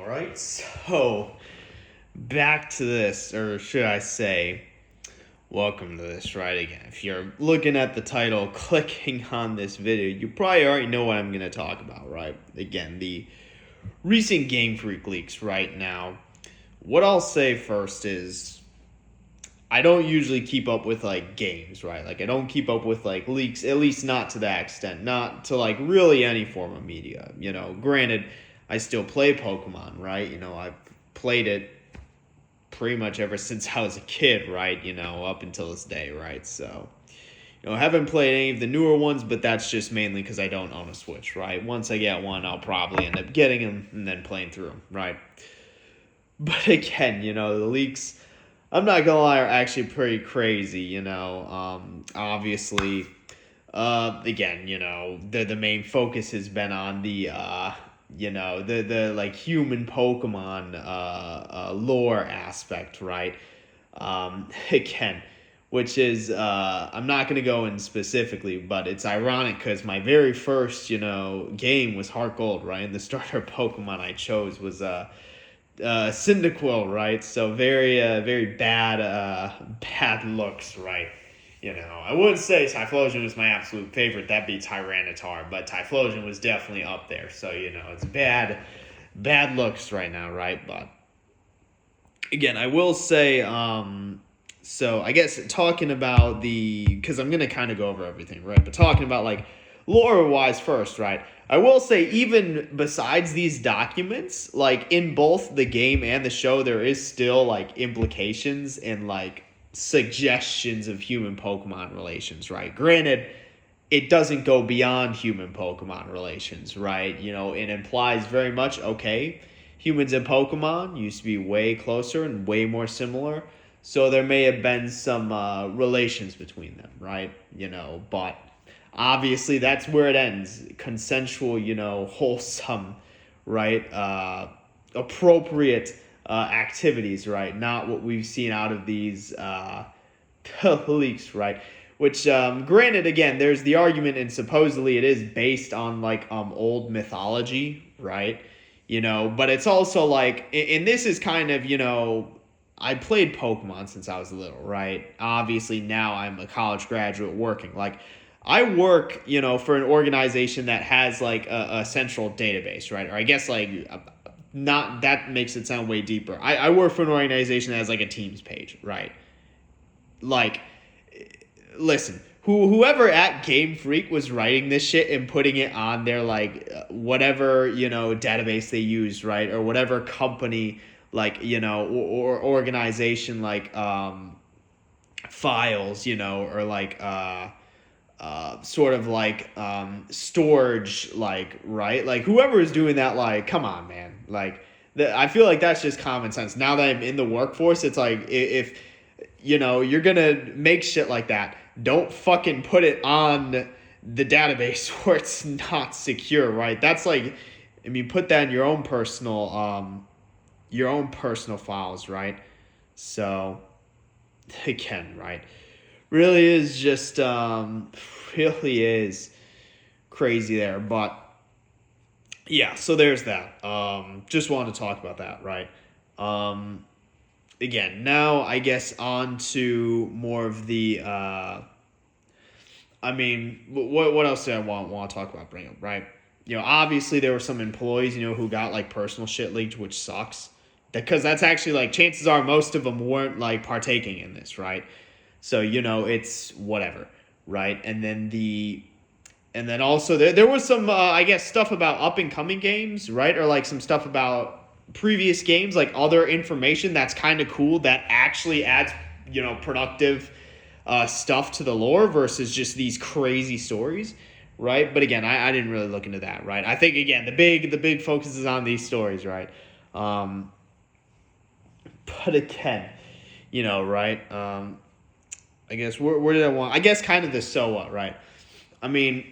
right, so back to this, or should I say, welcome to this, right? Again, if you're looking at the title, clicking on this video, you probably already know what I'm going to talk about, right? Again, the recent Game Freak leaks right now. What I'll say first is I don't usually keep up with like games, right? Like I don't keep up with like leaks, at least not to that extent, not to like really any form of media. Granted, I still play Pokemon, right? I've played it pretty much ever since I was a kid, right? Up until this day, right? So, I haven't played any of the newer ones, but that's just mainly because I don't own a Switch, right? Once I get one, I'll probably end up getting them and then playing through them, right? But again, the leaks, I'm not gonna lie, are actually pretty crazy. Obviously, again, the main focus has been on the the like human Pokemon lore aspect, right? Again, which is I'm not gonna go in specifically, but it's ironic because my very first game was Heart Gold, right? And the starter Pokemon I chose was Cyndaquil, right? So very bad looks, right? I wouldn't say Typhlosion was my absolute favorite. That beats Tyranitar, but Typhlosion was definitely up there. So it's bad looks right now, right? But again, I will say, so I guess talking about because I'm gonna kind of go over everything, right? But talking about like lore-wise first, right? I will say, even besides these documents, like in both the game and the show, there is still like implications and like suggestions of human Pokemon relations, right? Granted, it doesn't go beyond human Pokemon relations, right? It implies very much, okay, humans and Pokemon used to be way closer and way more similar, so there may have been some relations between them, right? But obviously, that's where it ends. Consensual, wholesome, right? Appropriate activities, right? Not what we've seen out of these leaks, right? Which, granted, again, there's the argument, and supposedly it is based on like old mythology, right? But it's also like, and this is kind of, I played Pokemon since I was little, right? Obviously, now I'm a college graduate working. Like, I work, for an organization that has like a central database, right? Or I guess like not that makes it sound way deeper. I work for an organization that has like a Teams page, right? Like, listen, whoever at Game Freak was writing this shit and putting it on their like whatever database they use, right? Or whatever company like or organization like files, or like sort of like storage, like, right? Like whoever is doing that, like, come on, man. Like I feel like that's just common sense. Now that I'm in the workforce, it's like if you're gonna make shit like that, don't fucking put it on the database where it's not secure, right? That's like, I mean, put that in your own personal files, right? So again, right, really is just really is crazy there. But yeah, so there's that. Just wanted to talk about that, right? Again, now I guess on to more of the I mean, what else do I want to talk about, bring up, right? Obviously there were some employees, who got like personal shit leaked, which sucks. Because that's actually like, chances are most of them weren't like partaking in this, right? So, it's whatever, right? And then also there was some, I guess, stuff about up and coming games, right? Or like some stuff about previous games, like other information that's kind of cool that actually adds, productive stuff to the lore versus just these crazy stories, right? But again, I didn't really look into that, right? I think, again, the big focus is on these stories, right? But again, right? I guess where did I want? I guess kind of the so what, right? I mean,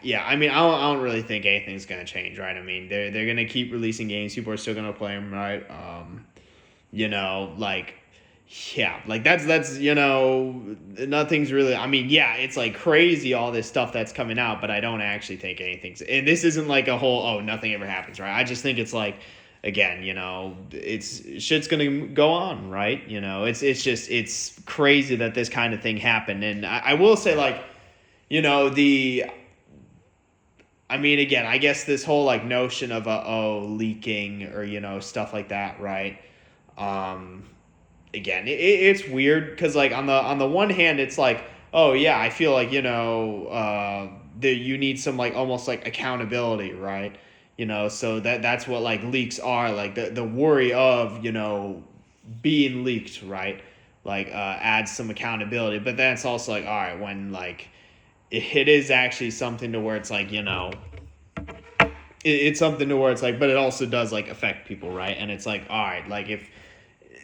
yeah. I mean, I don't really think anything's gonna change, right? I mean, they're gonna keep releasing games. People are still gonna play them, right? Like Yeah, like that's nothing's really. I mean, yeah, it's like crazy all this stuff that's coming out, but I don't actually think anything's. And this isn't like a whole nothing ever happens, right? I just think it's like, again, it's shit's gonna go on, right? It's crazy that this kind of thing happened, and I will say like, the. I mean, again, I guess this whole like notion of leaking or stuff like that, right? Um, Again, it's weird because like on the one hand it's like, oh yeah, I feel like that you need some like almost like accountability, right? So that's what like leaks are, like the worry of being leaked, right? Like adds some accountability, but then it's also like, all right, when like it is actually something to where it's like it's something to where it's like, but it also does like affect people, right? And it's like, all right, like if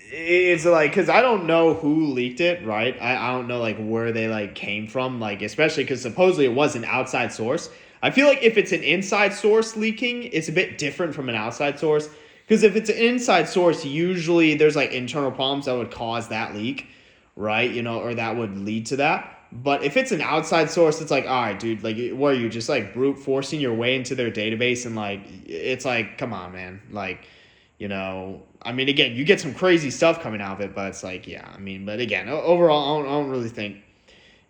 it's like, because I don't know who leaked it, right? I don't know like where they like came from, like especially because supposedly it was an outside source. I feel like if it's an inside source leaking, it's a bit different from an outside source, because if it's an inside source, usually there's like internal problems that would cause that leak, right? Or that would lead to that. But if it's an outside source, it's like, all right, dude, like, what are you just like brute forcing your way into their database? And like, it's like, come on, man. Like, I mean, again, you get some crazy stuff coming out of it, but it's like, yeah, I mean, but again, overall, I don't really think,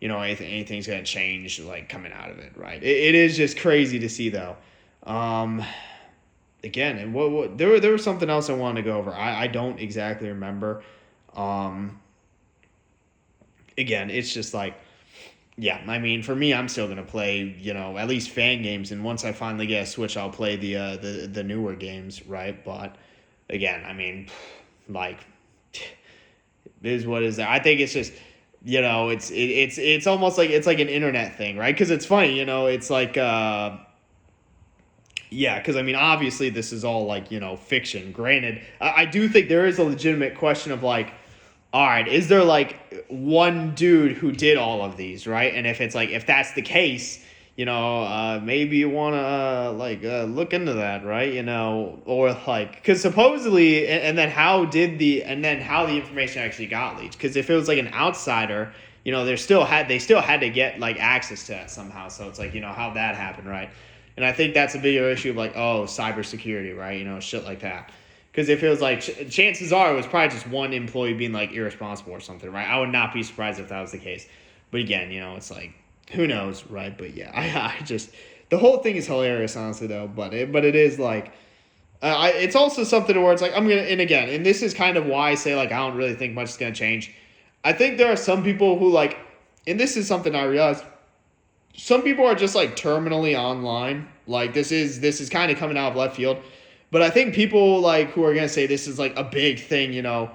anything's going to change, like, coming out of it, right? It is just crazy to see, though. Again, and there was something else I wanted to go over. I don't exactly remember. Again, it's just like, yeah, I mean, for me, I'm still gonna play, at least fan games, and once I finally get a Switch, I'll play the newer games, right? But again, I mean, like, it is what is there. I think it's just, it's almost like it's like an internet thing, right? Because it's funny, it's like, yeah, because I mean, obviously, this is all like fiction. Granted, I do think there is a legitimate question of like, all right, is there like one dude who did all of these, right? And if it's like, if that's the case, maybe you want to look into that, right? Or like, because supposedly, and then how the information actually got leaked? Because if it was like an outsider, they still had to get like access to that somehow. So it's like, how that happened, right? And I think that's a bigger issue of like, cybersecurity, right? Shit like that. Because if it was like, chances are it was probably just one employee being like irresponsible or something, right? I would not be surprised if that was the case. But again, it's like, who knows, right? But yeah, I just, the whole thing is hilarious, honestly, though. But it is like, it's also something where it's like, and this is kind of why I say like, I don't really think much is going to change. I think there are some people who like, and this is something I realized, some people are just like terminally online. Like this is kind of coming out of left field. But I think people like who are gonna say this is like a big thing, a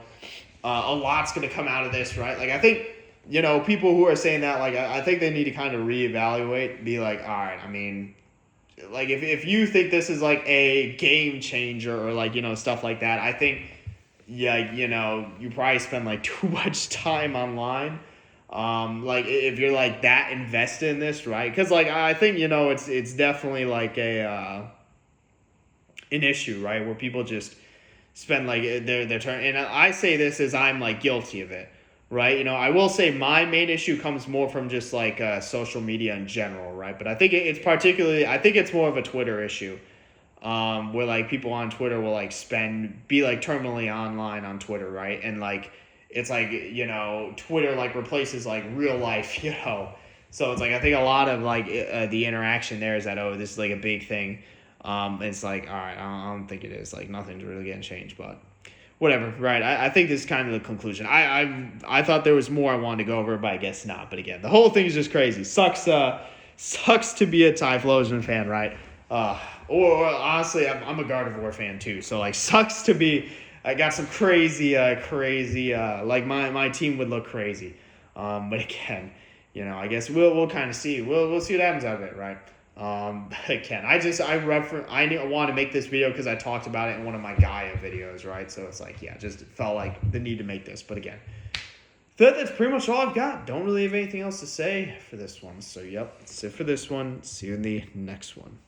lot's gonna come out of this, right? Like I think, people who are saying that, like I think they need to kind of reevaluate, be like, all right, I mean, like if you think this is like a game changer or like stuff like that, I think, yeah, you probably spend like too much time online. Like if you're like that invested in this, right? Because like I think it's definitely like an issue, right? Where people just spend like their turn. And I say this as I'm like guilty of it, right? I will say my main issue comes more from just like social media in general, right? But I think it's more of a Twitter issue, where like people on Twitter will like be like terminally online on Twitter, right? And like it's like Twitter like replaces like real life, So it's like I think a lot of like the interaction there is that this is like a big thing. It's like, all right, I don't think it is. Like, nothing's really going to change, but whatever, right? I think this is kind of the conclusion. I thought there was more I wanted to go over, but I guess not. But again, the whole thing is just crazy. Sucks to be a Typhlosion fan, right? Or honestly, I'm a Gardevoir fan too. So, like, sucks to be... I got some crazy, like, my team would look crazy. But again, I guess we'll kind of see. We'll see what happens out of it, right? Again, I want to make this video because I talked about it in one of my Gaia videos, right? So it's like, yeah, just felt like the need to make this. But again, that's pretty much all I've got. Don't really have anything else to say for this one. So, yep, that's it for this one. See you in the next one.